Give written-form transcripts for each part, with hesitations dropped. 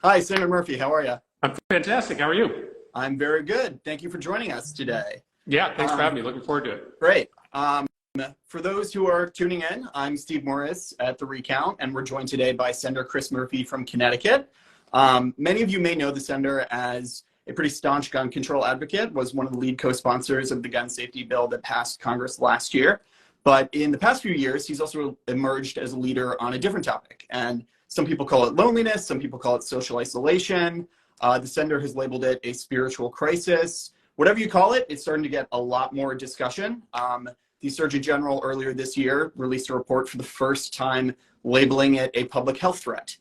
Hi, Senator Murphy. How are you? I'm fantastic. How are you? I'm very good. Thank you for joining us today. Yeah, thanks for Um, having me. Looking forward to it. Great. For those who are tuning in, I'm Steve Morris at the Recount, and we're joined today by Senator Chris Murphy from Connecticut. Many of you may know the senator as a pretty staunch gun control advocate, was one of the lead co-sponsors of the gun safety bill that passed Congress last year. But in the past few years, he's also emerged as a leader on a different topic. And some people call it loneliness, some people call it social isolation. The senator has labeled it a spiritual crisis. Whatever you call it, it's starting to get a lot more discussion. The Surgeon General earlier this year released a report for the first time labeling it a public health threat.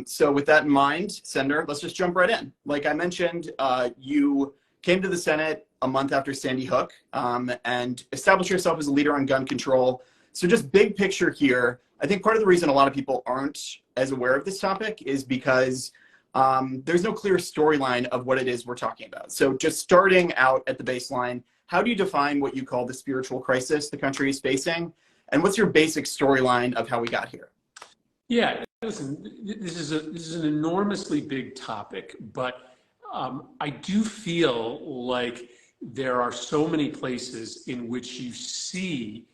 So with that in mind, Senator, let's just jump right in. Like I mentioned, you came to the Senate a month after Sandy Hook and established yourself as a leader on gun control. So just big picture here, I think part of the reason a lot of people aren't as aware of this topic is because there's no clear storyline of what it is we're talking about. So just starting out at the baseline, how do you define what you call the spiritual crisis the country is facing? And what's your basic storyline of how we got here? Yeah, listen, this is an enormously big topic, but I do feel like there are so many places in which you see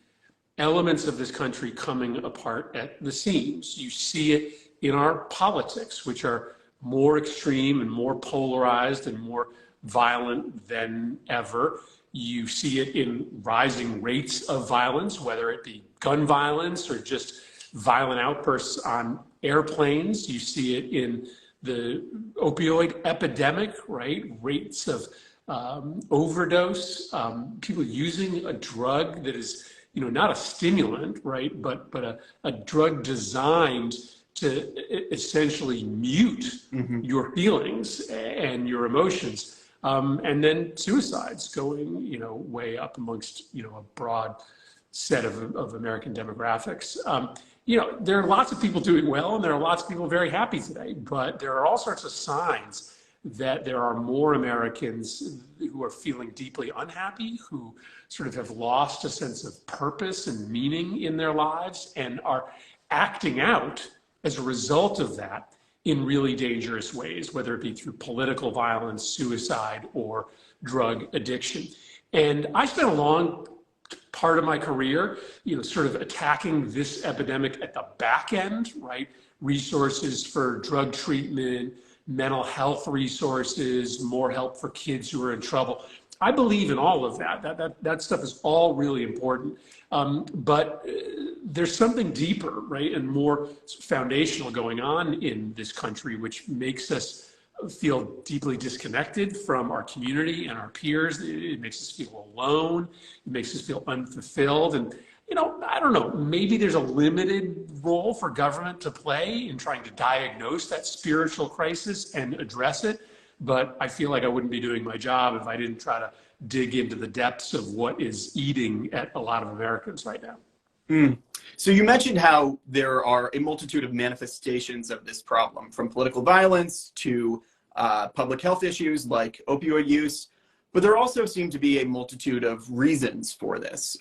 elements of this country coming apart at the seams. You see it in our politics, which are more extreme and more polarized and more violent than ever. You see it in rising rates of violence, whether it be gun violence or just violent outbursts on airplanes. You see it in the opioid epidemic, right? Rates of overdose, people using a drug that is, not a stimulant, right? But a drug designed to essentially mute your feelings and your emotions. And then suicides going, way up amongst, a broad set of American demographics. There are lots of people doing well and there are lots of people very happy today, but there are all sorts of signs that there are more Americans who are feeling deeply unhappy, who sort of have lost a sense of purpose and meaning in their lives and are acting out as a result of that in really dangerous ways, whether it be through political violence, suicide, or drug addiction. And I spent a long part of my career, sort of attacking this epidemic at the back end, right? Resources for drug treatment, mental health resources, more help for kids who are in trouble. I believe in all of that. That stuff is all really important. But there's something deeper, right, and more foundational going on in this country, which makes us feel deeply disconnected from our community and our peers. It makes us feel alone. It makes us feel unfulfilled. And, I don't know, maybe there's a limited role for government to play in trying to diagnose that spiritual crisis and address it. But I feel like I wouldn't be doing my job if I didn't try to dig into the depths of what is eating at a lot of Americans right now. So you mentioned how there are a multitude of manifestations of this problem, from political violence to public health issues like opioid use, but there also seem to be a multitude of reasons for this.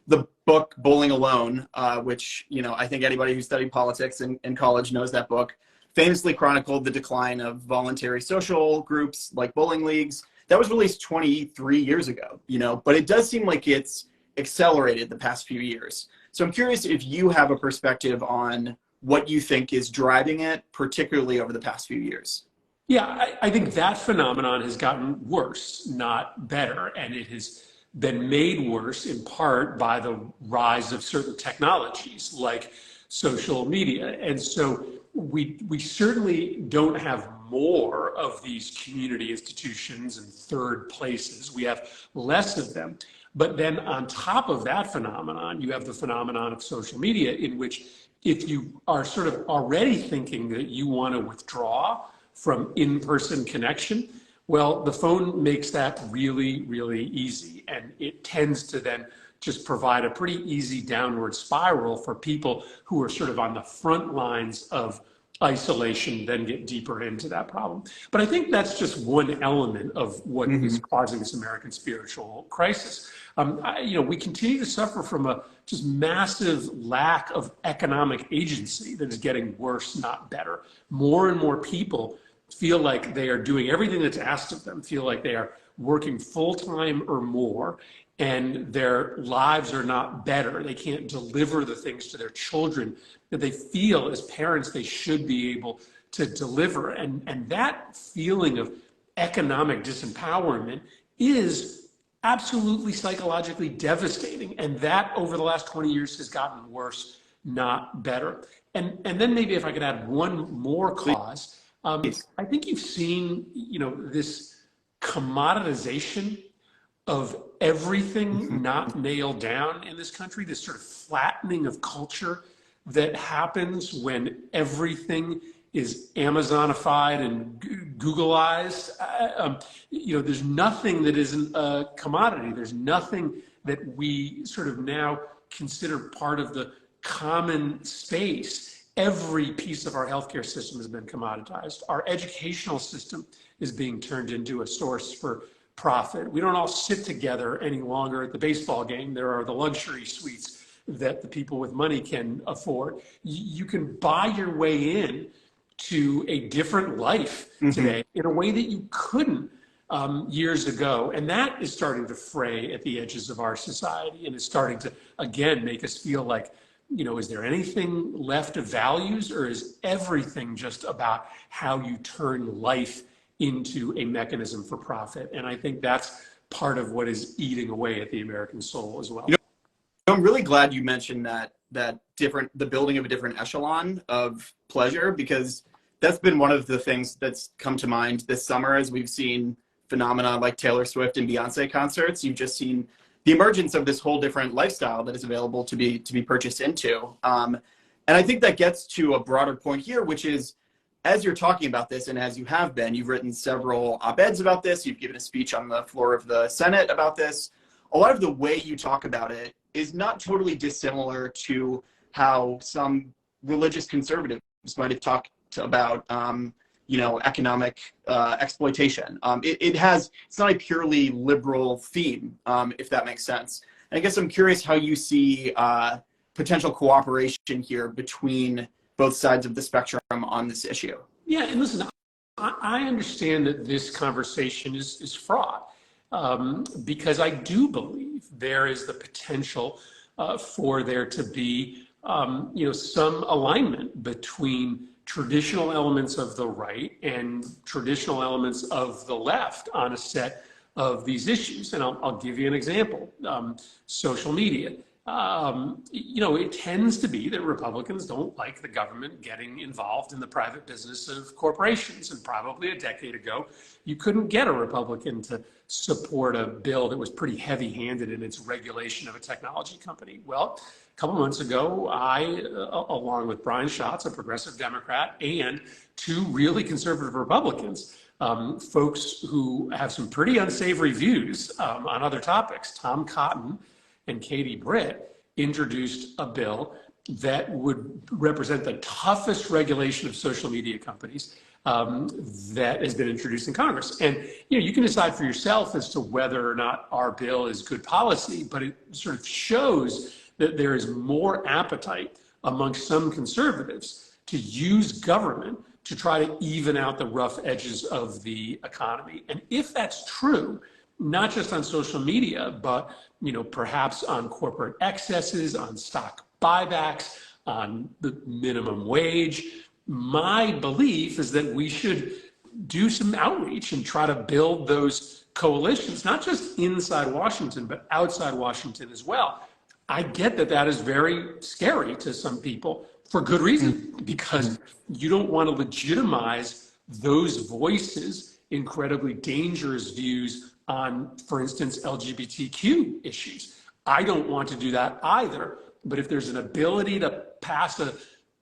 The book Bowling Alone, which I think anybody who studied politics in college knows that book, famously chronicled the decline of voluntary social groups like bowling leagues. That was released 23 years ago, but it does seem like it's accelerated the past few years. So I'm curious if you have a perspective on what you think is driving it, particularly over the past few years. Yeah, I think that phenomenon has gotten worse, not better. And it has been made worse in part by the rise of certain technologies like social media. And so we certainly don't have more of these community institutions and third places. We have less of them. But then on top of that phenomenon, you have the phenomenon of social media, in which if you are sort of already thinking that you want to withdraw from in-person connection, well, the phone makes that really, really easy. And it tends to then just provide a pretty easy downward spiral for people who are sort of on the front lines of isolation, then get deeper into that problem. But I think that's just one element of what is causing this American spiritual crisis. We continue to suffer from a just massive lack of economic agency that is getting worse, not better. More and more people feel like they are doing everything that's asked of them, feel like they are working full-time or more, and their lives are not better. They can't deliver the things to their children that they feel as parents they should be able to deliver. And that feeling of economic disempowerment is absolutely psychologically devastating. And that over the last 20 years has gotten worse, not better. And then maybe if I could add one more cause, I think you've seen, this commoditization of everything not nailed down in this country, this sort of flattening of culture that happens when everything is Amazonified and Googleized. There's nothing that isn't a commodity. There's nothing that we sort of now consider part of the common space. Every piece of our healthcare system has been commoditized. Our educational system is being turned into a source for profit. We don't all sit together any longer at the baseball game. There are the luxury suites that the people with money can afford. You can buy your way in to a different life today in a way that you couldn't years ago. And that is starting to fray at the edges of our society and is starting to, again, make us feel like, is there anything left of values, or is everything just about how you turn life into a mechanism for profit? And I think that's part of what is eating away at the American soul as well. I'm really glad you mentioned the building of a different echelon of pleasure, because that's been one of the things that's come to mind this summer as we've seen phenomena like Taylor Swift and Beyonce concerts. You've just seen the emergence of this whole different lifestyle that is available to be purchased into. And I think that gets to a broader point here, which is, as you're talking about this, and as you have been, you've written several op-eds about this, you've given a speech on the floor of the Senate about this. A lot of the way you talk about it is not totally dissimilar to how some religious conservatives might have talked about economic exploitation. It's not a purely liberal theme, if that makes sense. And I guess I'm curious how you see potential cooperation here between both sides of the spectrum on this issue. Yeah, and listen, I understand that this conversation is fraught because I do believe there is the potential for there to be some alignment between traditional elements of the right and traditional elements of the left on a set of these issues. And I'll give you an example. Social media. It tends to be that Republicans don't like the government getting involved in the private business of corporations. And probably a decade ago, you couldn't get a Republican to support a bill that was pretty heavy-handed in its regulation of a technology company. Well, a couple months ago, I, along with Brian Schatz, a progressive Democrat, and two really conservative Republicans, folks who have some pretty unsavory views on other topics, Tom Cotton and Katie Britt, introduced a bill that would represent the toughest regulation of social media companies that has been introduced in Congress. And you can decide for yourself as to whether or not our bill is good policy, but it sort of shows that there is more appetite amongst some conservatives to use government to try to even out the rough edges of the economy. And if that's true, not just on social media, but perhaps on corporate excesses, on stock buybacks, on the minimum wage, my belief is that we should do some outreach and try to build those coalitions, not just inside Washington, but outside Washington as well. I get that is very scary to some people for good reason, because you don't want to legitimize those voices, incredibly dangerous views on, for instance, LGBTQ issues. I don't want to do that either. But if there's an ability to pass a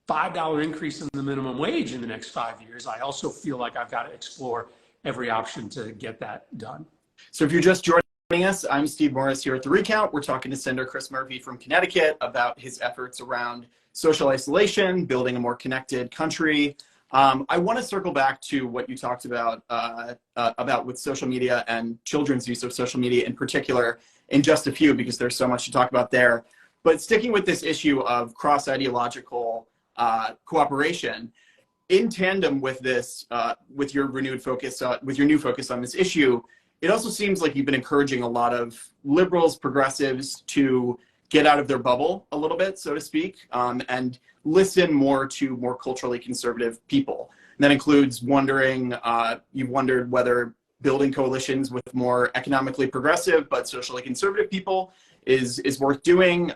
$5 increase in the minimum wage in the next 5 years, I also feel like I've got to explore every option to get that done. So if you're just joining us, I'm Steve Morris here at The Recount. We're talking to Senator Chris Murphy from Connecticut about his efforts around social isolation, building a more connected country. I want to circle back to what you talked about with social media and children's use of social media in particular in just a few, because there's so much to talk about there. But sticking with this issue of cross-ideological cooperation, in tandem with this, with your renewed focus, with your new focus on this issue, it also seems like you've been encouraging a lot of liberals, progressives to get out of their bubble a little bit, so to speak, and listen more to more culturally conservative people. And that includes you've wondered whether building coalitions with more economically progressive but socially conservative people is worth doing.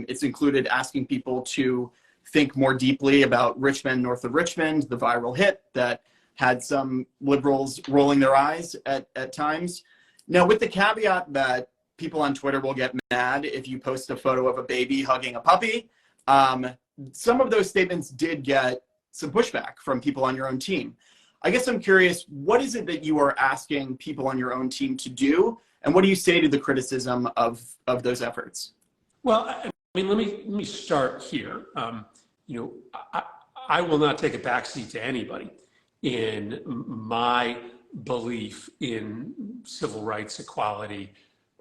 It's included asking people to think more deeply about Richmond, north of Richmond, the viral hit that had some liberals rolling their eyes at times. Now, with the caveat that people on Twitter will get mad if you post a photo of a baby hugging a puppy, some of those statements did get some pushback from people on your own team. I guess I'm curious, what is it that you are asking people on your own team to do? And what do you say to the criticism of those efforts? Well, I mean, let me start here. I will not take a backseat to anybody in my belief in civil rights, equality,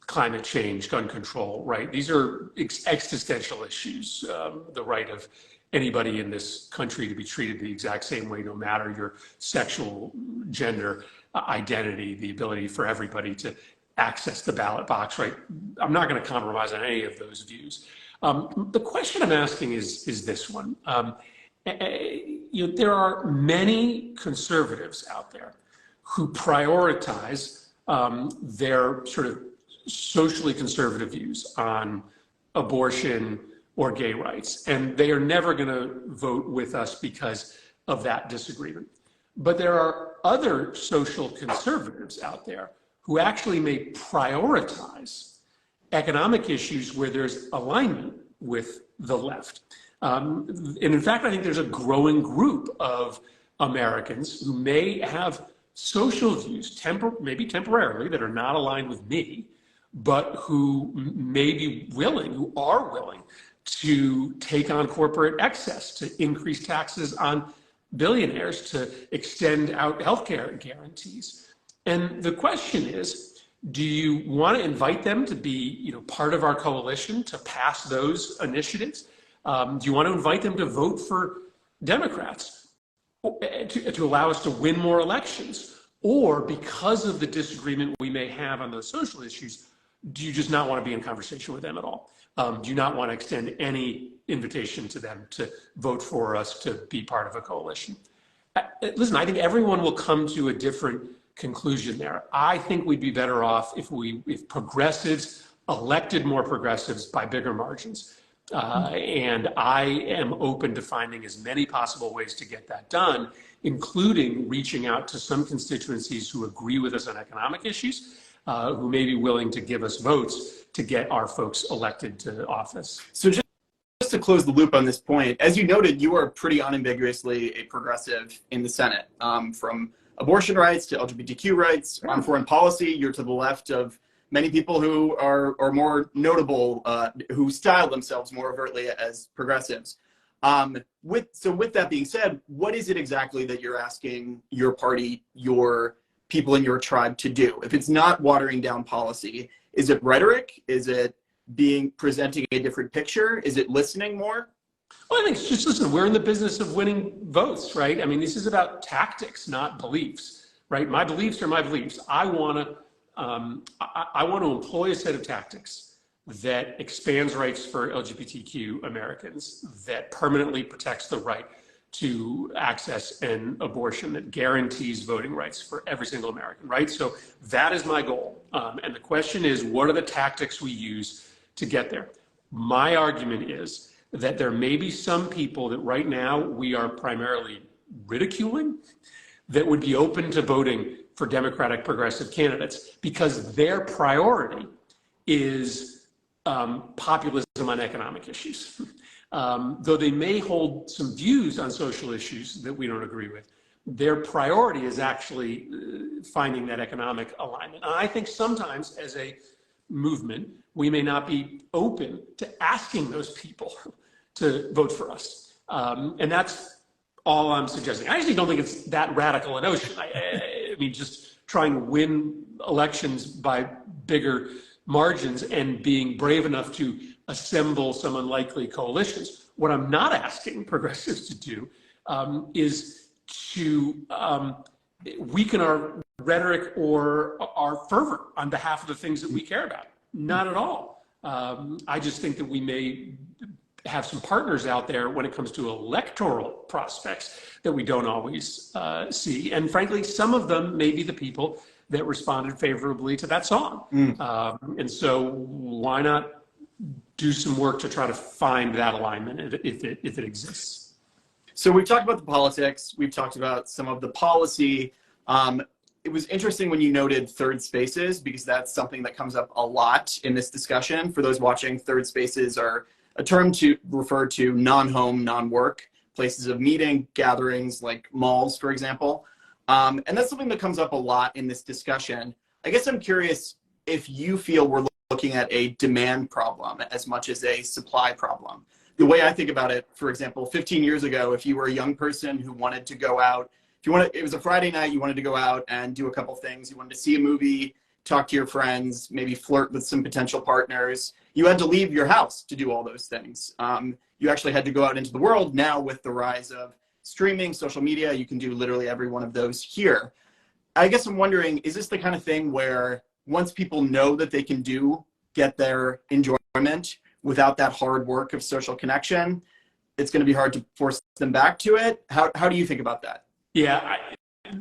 climate change, gun control, right? These are existential issues. The right of anybody in this country to be treated the exact same way, no matter your sexual, gender, identity, the ability for everybody to access the ballot box, right? I'm not going to compromise on any of those views. The question I'm asking is this one. There are many conservatives out there who prioritize their sort of socially conservative views on abortion or gay rights, and they are never going to vote with us because of that disagreement. But there are other social conservatives out there who actually may prioritize economic issues where there's alignment with the left. And in fact, I think there's a growing group of Americans who may have social views, maybe temporarily, that are not aligned with me, but who may be willing, who are willing to take on corporate excess, to increase taxes on billionaires, to extend out healthcare guarantees. And the question is, do you want to invite them to be, part of our coalition to pass those initiatives? Do you want to invite them to vote for Democrats to allow us to win more elections? Or because of the disagreement we may have on those social issues, do you just not want to be in conversation with them at all? Do you not want to extend any invitation to them to vote for us to be part of a coalition? Listen, I think everyone will come to a different conclusion there. I think we'd be better off if progressives elected more progressives by bigger margins. And I am open to finding as many possible ways to get that done, including reaching out to some constituencies who agree with us on economic issues, who may be willing to give us votes to get our folks elected to office. So just to close the loop on this point, as you noted, you are pretty unambiguously a progressive in the Senate, from abortion rights to LGBTQ rights. On foreign policy, you're to the left of many people who are more notable, who style themselves more overtly as progressives. With that being said, what is it exactly that you're asking your party, your people in your tribe to do? If it's not watering down policy, is it rhetoric? Is it presenting a different picture? Is it listening more? Well, I think it's just, listen, we're in the business of winning votes, right? I mean, this is about tactics, not beliefs, right? My beliefs are my beliefs. I want to employ a set of tactics that expands rights for LGBTQ Americans, that permanently protects the right to access an abortion, that guarantees voting rights for every single American, right? So that is my goal. And the question is, what are the tactics we use to get there? My argument is that there may be some people that right now we are primarily ridiculing that would be open to voting for Democratic progressive candidates because their priority is populism on economic issues. Though they may hold some views on social issues that we don't agree with, their priority is actually finding that economic alignment. And I think sometimes as a movement, we may not be open to asking those people to vote for us. And that's all I'm suggesting. I actually don't think it's that radical a notion. I mean, just trying to win elections by bigger margins and being brave enough to assemble some unlikely coalitions. What I'm not asking progressives to do is to weaken our rhetoric or our fervor on behalf of the things that we care about. Not at all. I just think that we may have some partners out there when it comes to electoral prospects that we don't always see. And frankly, some of them may be the people that responded favorably to that song. And so why not do some work to try to find that alignment if it exists? So we've talked about the politics. We've talked about some of the policy. It was interesting when you noted third spaces, because that's something that comes up a lot in this discussion. For those watching, third spaces are a term to refer to non-home, non-work places of meeting, gatherings like malls, for example. And that's something that comes up a lot in this discussion. I guess I'm curious if you feel we're looking at a demand problem as much as a supply problem. The way I think about it, for example, 15 years ago, if you were a young person who wanted to go out, it was a Friday night, you wanted to go out and do a couple things. You wanted to see a movie, talk to your friends, maybe flirt with some potential partners. You had to leave your house to do all those things. You actually had to go out into the world. Now with the rise of streaming, social media, you can do literally every one of those here. I guess I'm wondering, is this the kind of thing where once people know that they can get their enjoyment without that hard work of social connection, it's going to be hard to force them back to it? How do you think about that? Yeah,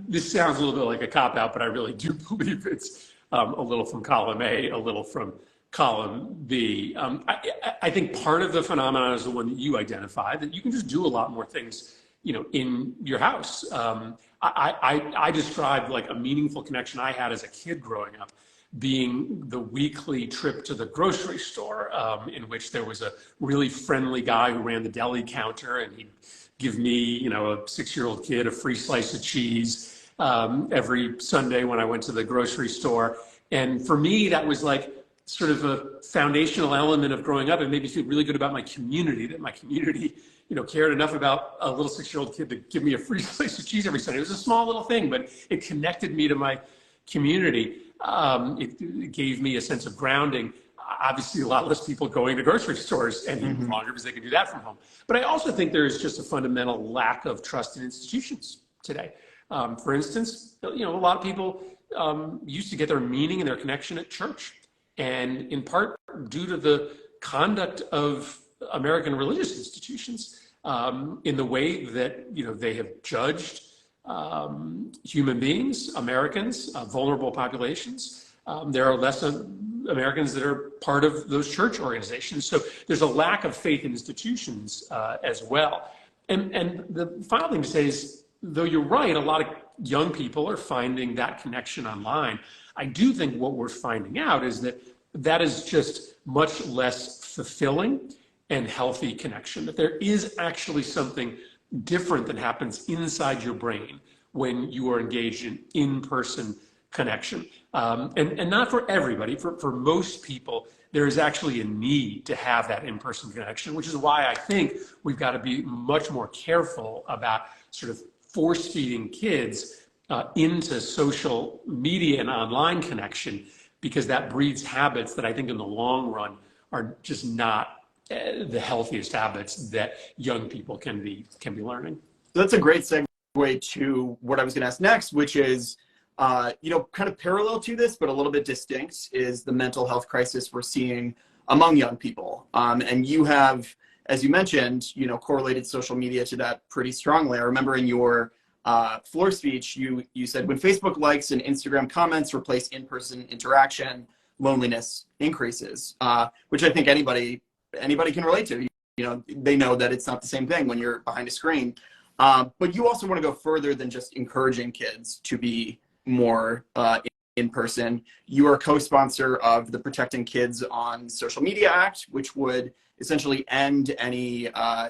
this sounds a little bit like a cop-out, but I really do believe it's a little from column A, a little from column B. I think part of the phenomenon is the one that you identified, that you can just do a lot more things, in your house. I described like a meaningful connection I had as a kid growing up being the weekly trip to the grocery store, in which there was a really friendly guy who ran the deli counter, and he'd give me, a 6-year-old kid, a free slice of cheese every Sunday when I went to the grocery store. And for me, that was like sort of a foundational element of growing up. It made me feel really good about my community, that my community, cared enough about a little 6-year-old kid to give me a free slice of cheese every Sunday. It was a small little thing, but it connected me to my community. It gave me a sense of grounding. Obviously, a lot less people going to grocery stores any longer because they can do that from home. But I also think there's just a fundamental lack of trust in institutions today. For instance, a lot of people used to get their meaning and their connection at church. And in part due to the conduct of American religious institutions, in the way that, they have judged human beings, Americans, vulnerable populations. There are less Americans that are part of those church organizations. So there's a lack of faith in institutions as well. And the final thing to say is, though you're right, a lot of young people are finding that connection online. I do think what we're finding out is that is just much less fulfilling and healthy connection, that there is actually something different that happens inside your brain when you are engaged in in-person connection. And not for everybody, for most people, there is actually a need to have that in-person connection, which is why I think we've got to be much more careful about sort of force-feeding kids into social media and online connection, because that breeds habits that I think in the long run are just not the healthiest habits that young people can be learning. That's a great segue to what I was going to ask next, which is, kind of parallel to this, but a little bit distinct, is the mental health crisis we're seeing among young people. And you have, as you mentioned, correlated social media to that pretty strongly. I remember in your floor speech, you said, when Facebook likes and Instagram comments replace in-person interaction, loneliness increases, which I think anybody can relate to. They know that it's not the same thing when you're behind a screen. But you also want to go further than just encouraging kids to be more in person. You are a co-sponsor of the Protecting Kids on Social Media Act, which would essentially end any,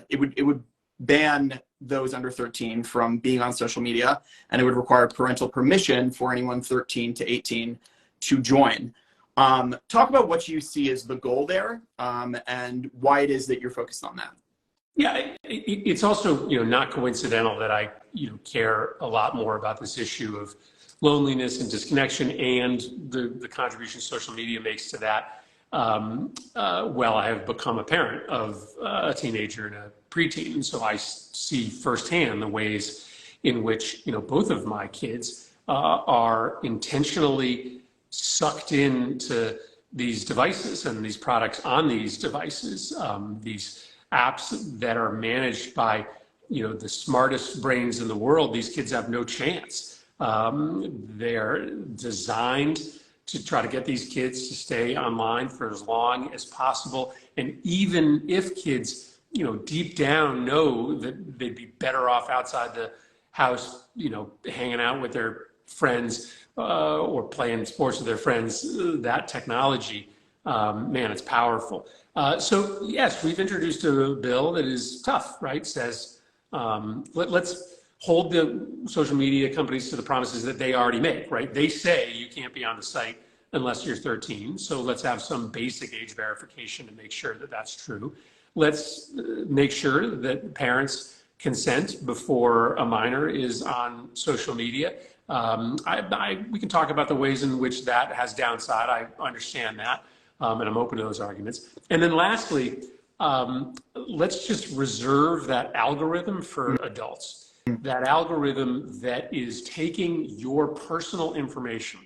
it would ban those under 13 from being on social media, and it would require parental permission for anyone 13 to 18 to join. Talk about what you see as the goal there, and why it is that you're focused on that. Yeah, it's also, not coincidental that I, care a lot more about this issue of loneliness and disconnection and the contribution social media makes to that. Well, I have become a parent of a teenager and a preteen, and so I see firsthand the ways in which, both of my kids are intentionally sucked into these devices and these products on these devices, these apps that are managed by the smartest brains in the world. These kids have no chance. They're designed to try to get these kids to stay online for as long as possible. And even if kids, deep down know that they'd be better off outside the house, hanging out with their friends or playing sports with their friends, that technology, man, it's powerful. So yes, we've introduced a bill that is tough, right? Says, let's hold the social media companies to the promises that they already make, right? They say you can't be on the site unless you're 13. So let's have some basic age verification to make sure that that's true. Let's make sure that parents consent before a minor is on social media. We can talk about the ways in which that has downside. I understand that, and I'm open to those arguments. And then lastly, let's just reserve that algorithm for adults. That algorithm that is taking your personal information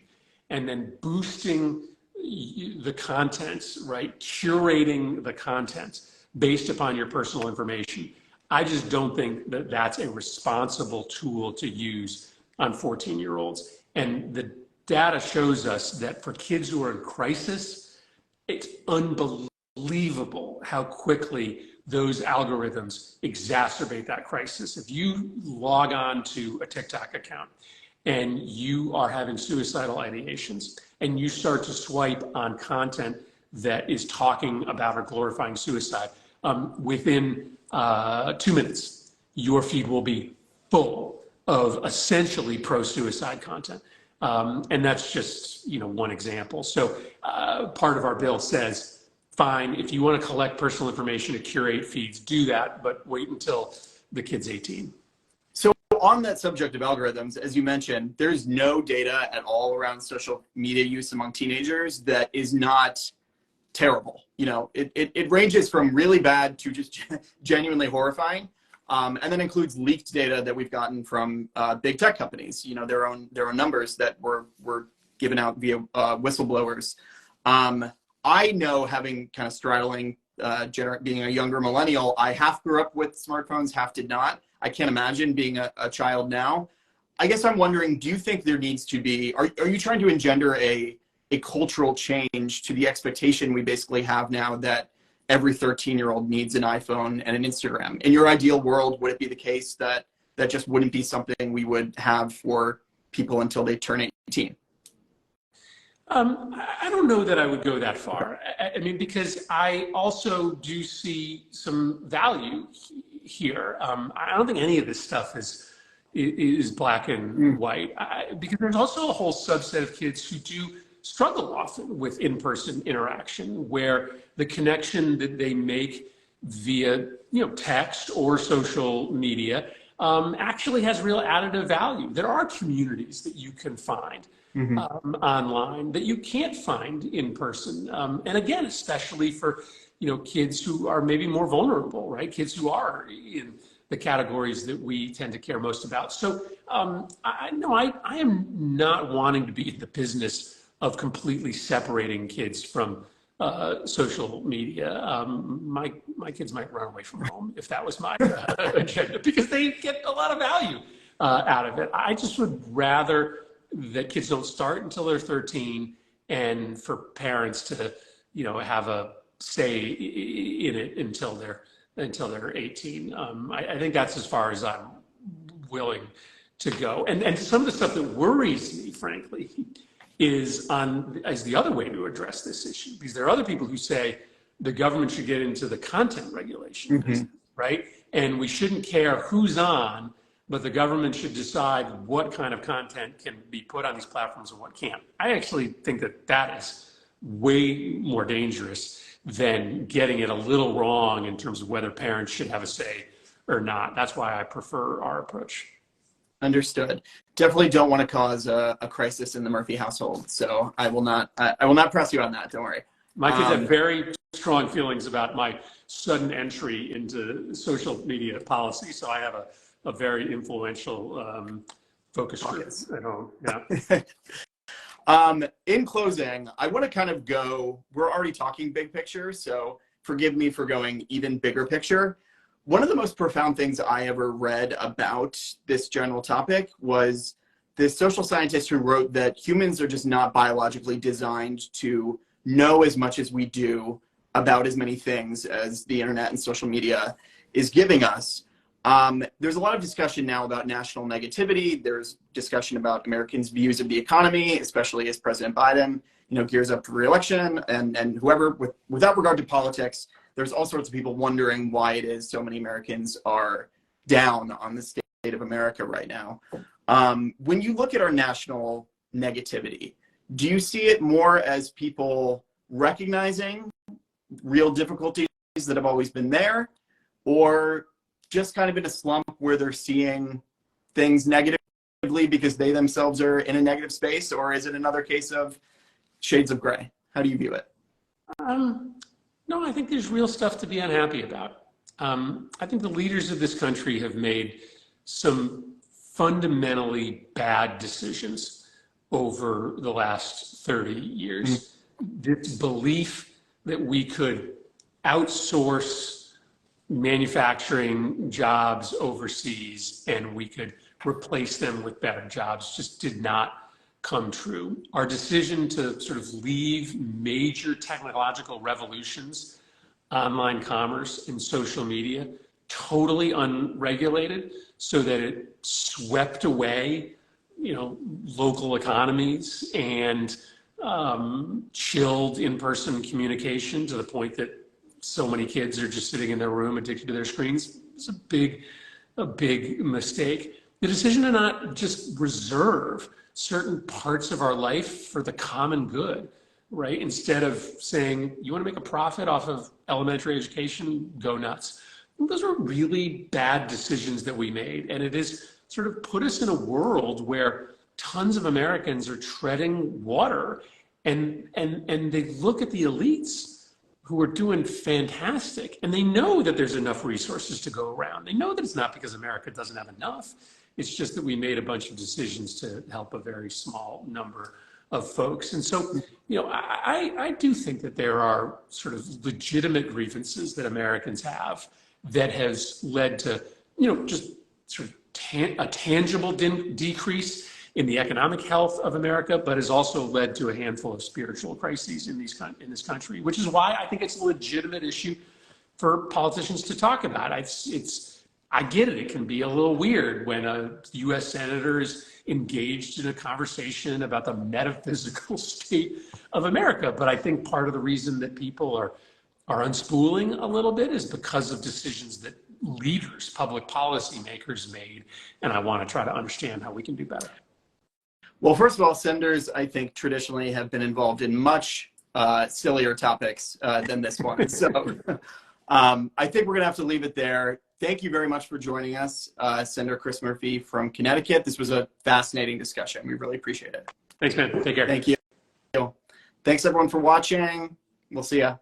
and then boosting the content, right? Curating the content based upon your personal information. I just don't think that that's a responsible tool to use on 14-year-olds. And the data shows us that for kids who are in crisis, it's unbelievable how quickly those algorithms exacerbate that crisis. If you log on to a TikTok account and you are having suicidal ideations and you start to swipe on content that is talking about or glorifying suicide, within 2 minutes, your feed will be full of essentially pro-suicide content. And that's just one example. So part of our bill says, fine, if you want to collect personal information to curate feeds, do that, but wait until the kid's 18. So on that subject of algorithms, as you mentioned, there's no data at all around social media use among teenagers that is not terrible. It ranges from really bad to just genuinely horrifying. And then includes leaked data that we've gotten from big tech companies, their own numbers that were given out via whistleblowers. I know, having kind of straddling being a younger millennial, I half grew up with smartphones, half did not. I can't imagine being a child now. I guess I'm wondering, do you think there needs to be, are you trying to engender a cultural change to the expectation we basically have now that every 13-year-old needs an iPhone and an Instagram? In your ideal world, would it be the case that that just wouldn't be something we would have for people until they turn 18? I don't know that I would go that far. I mean, because I also do see some value here. I don't think any of this stuff is black and white, because there's also a whole subset of kids who do struggle often with in-person interaction, where the connection that they make via text or social media actually has real additive value. There are communities that you can find online that you can't find in person. And again, especially for kids who are maybe more vulnerable, right? Kids who are in the categories that we tend to care most about. So I am not wanting to be in the business of completely separating kids from social media. My kids might run away from home if that was my agenda, because they get a lot of value out of it. I just would rather that kids don't start until they're 13, and for parents to have a say in it until they're 18. I think that's as far as I'm willing to go. And some of the stuff that worries me, frankly, is the other way to address this issue, because there are other people who say the government should get into the content regulation business, right? And we shouldn't care who's on, but the government should decide what kind of content can be put on these platforms and what can't. I actually think that is way more dangerous than getting it a little wrong in terms of whether parents should have a say or not. That's why I prefer our approach. Understood. Definitely don't want to cause a crisis in the Murphy household, so I will not press you on that. Don't worry. My kids have very strong feelings about my sudden entry into social media policy, so I have a very influential focus group at home. Yeah. In closing, I want to kind of go, we're already talking big picture, so forgive me for going even bigger picture. One of the most profound things I ever read about this general topic was this social scientist who wrote that humans are just not biologically designed to know as much as we do about as many things as the internet and social media is giving us. There's a lot of discussion now about national negativity. There's discussion about Americans' views of the economy, especially as President Biden, gears up for re-election, and whoever, without regard to politics. There's all sorts of people wondering why it is so many Americans are down on the state of America right now. When you look at our national negativity, do you see it more as people recognizing real difficulties that have always been there, or just kind of in a slump where they're seeing things negatively because they themselves are in a negative space, or is it another case of shades of gray? How do you view it? No, I think there's real stuff to be unhappy about. I think the leaders of this country have made some fundamentally bad decisions over the last 30 years. This belief that we could outsource manufacturing jobs overseas and we could replace them with better jobs just did not come true. Our decision to sort of leave major technological revolutions, online commerce and social media, totally unregulated so that it swept away, local economies and chilled in-person communication to the point that so many kids are just sitting in their room addicted to their screens. It's a big mistake. The decision to not just reserve certain parts of our life for the common good, right? Instead of saying, you want to make a profit off of elementary education, go nuts. Those are really bad decisions that we made. And it has sort of put us in a world where tons of Americans are treading water and they look at the elites who are doing fantastic, and they know that there's enough resources to go around. They know that it's not because America doesn't have enough. It's just that we made a bunch of decisions to help a very small number of folks. And so, I do think that there are sort of legitimate grievances that Americans have that has led to, just sort of a tangible decrease in the economic health of America, but has also led to a handful of spiritual crises in this country, which is why I think it's a legitimate issue for politicians to talk about. I get it. It can be a little weird when a U.S. senator is engaged in a conversation about the metaphysical state of America. But I think part of the reason that people are unspooling a little bit is because of decisions that leaders, public policy makers made. And I want to try to understand how we can do better. Well, first of all, senators, I think, traditionally have been involved in much sillier topics than this one. So I think we're going to have to leave it there. Thank you very much for joining us, Senator Chris Murphy from Connecticut. This was a fascinating discussion. We really appreciate it. Thanks, man. Take care. Thank you. Thanks, everyone, for watching. We'll see ya.